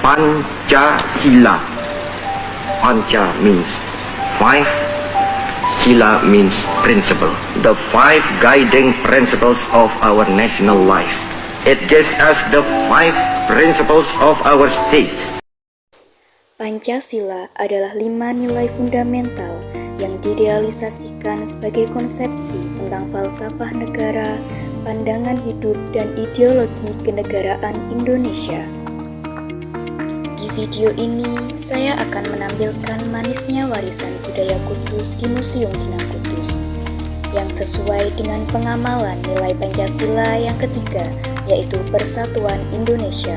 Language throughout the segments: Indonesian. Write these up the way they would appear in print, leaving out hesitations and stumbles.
Pancasila. Panca means five, Sila means principle. The five guiding principles of our national life. It gives us the five principles of our state. Pancasila adalah 5 nilai fundamental yang direalisasikan sebagai konsepsi tentang falsafah negara, pandangan hidup, dan ideologi kenegaraan Indonesia. Di video ini, saya akan menampilkan manisnya warisan budaya Kudus di Museum Jenang Kudus, yang sesuai dengan pengamalan nilai Pancasila yang ketiga, yaitu Persatuan Indonesia.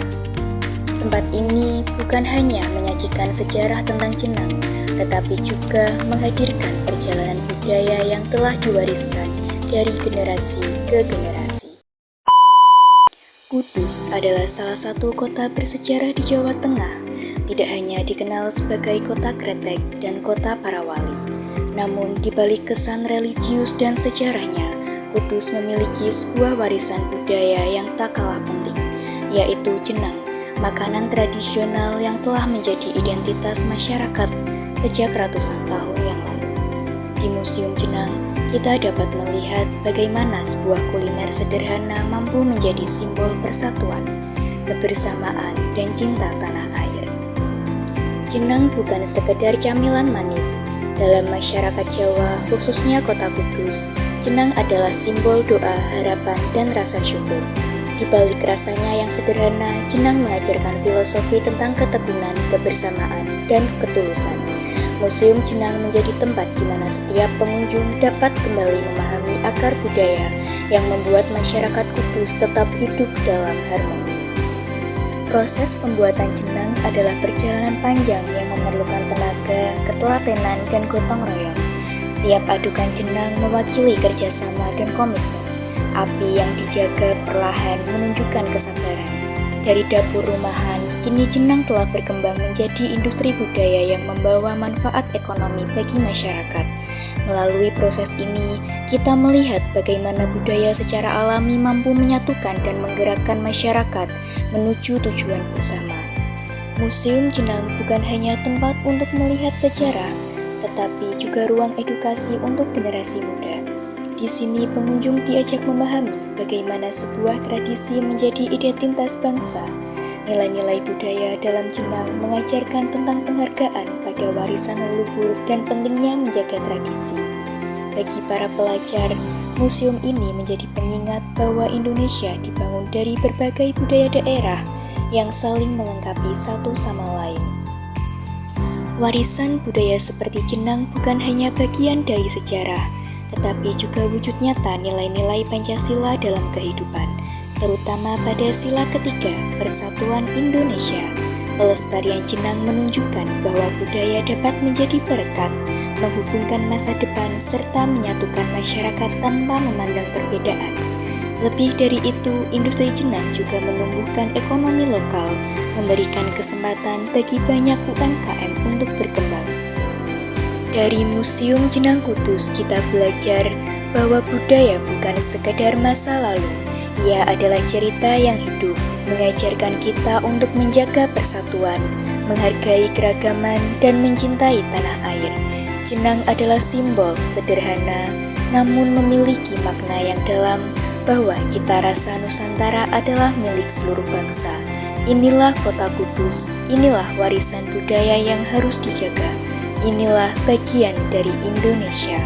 Tempat ini bukan hanya menyajikan sejarah tentang Jenang, tetapi juga menghadirkan perjalanan budaya yang telah diwariskan dari generasi ke generasi. Kudus adalah salah satu kota bersejarah di Jawa Tengah, tidak hanya dikenal sebagai kota kretek dan kota para wali. Namun di balik kesan religius dan sejarahnya, Kudus memiliki sebuah warisan budaya yang tak kalah penting, yaitu Jenang, makanan tradisional yang telah menjadi identitas masyarakat sejak ratusan tahun yang lalu. Di Museum Jenang, kita dapat melihat bagaimana sebuah kuliner sederhana mampu menjadi simbol persatuan, kebersamaan, dan cinta tanah air. Jenang bukan sekedar camilan manis. Dalam masyarakat Jawa, khususnya kota Kudus, Jenang adalah simbol doa, harapan, dan rasa syukur. Di balik rasanya yang sederhana, Jenang mengajarkan filosofi tentang ketekunan, kebersamaan, dan ketulusan. Museum Jenang menjadi tempat di mana setiap pengunjung dapat kembali memahami akar budaya yang membuat masyarakat Kudus tetap hidup dalam harmoni. Proses pembuatan Jenang adalah perjalanan panjang yang memerlukan tenaga, ketelatenan, dan gotong royong. Setiap adukan Jenang mewakili kerjasama dan komitmen. Api yang dijaga perlahan menunjukkan kesabaran. Dari dapur rumahan, kini Jenang telah berkembang menjadi industri budaya yang membawa manfaat ekonomi bagi masyarakat. Melalui proses ini, kita melihat bagaimana budaya secara alami mampu menyatukan dan menggerakkan masyarakat menuju tujuan bersama. Museum Jenang bukan hanya tempat untuk melihat sejarah, tetapi juga ruang edukasi untuk generasi muda. Di sini pengunjung diajak memahami bagaimana sebuah tradisi menjadi identitas bangsa. Nilai-nilai budaya dalam Jenang mengajarkan tentang penghargaan pada warisan leluhur dan pentingnya menjaga tradisi. Bagi para pelajar, museum ini menjadi pengingat bahwa Indonesia dibangun dari berbagai budaya daerah yang saling melengkapi satu sama lain. Warisan budaya seperti Jenang bukan hanya bagian dari sejarah, tetapi juga wujud nyata nilai-nilai Pancasila dalam kehidupan, terutama pada sila ketiga, Persatuan Indonesia. Pelestarian Jenang menunjukkan bahwa budaya dapat menjadi perekat, menghubungkan masa depan, serta menyatukan masyarakat tanpa memandang perbedaan. Lebih dari itu, industri Jenang juga menumbuhkan ekonomi lokal, memberikan kesempatan bagi banyak UMKM untuk berkembang. Dari Museum Jenang Kudus kita belajar bahwa budaya bukan sekadar masa lalu, ia adalah cerita yang hidup, mengajarkan kita untuk menjaga persatuan, menghargai keragaman, dan mencintai tanah air. Jenang adalah simbol sederhana, namun memiliki makna yang dalam bahwa cita rasa Nusantara adalah milik seluruh bangsa. Inilah kota Kudus, inilah warisan budaya yang harus dijaga. Inilah bagian dari Indonesia.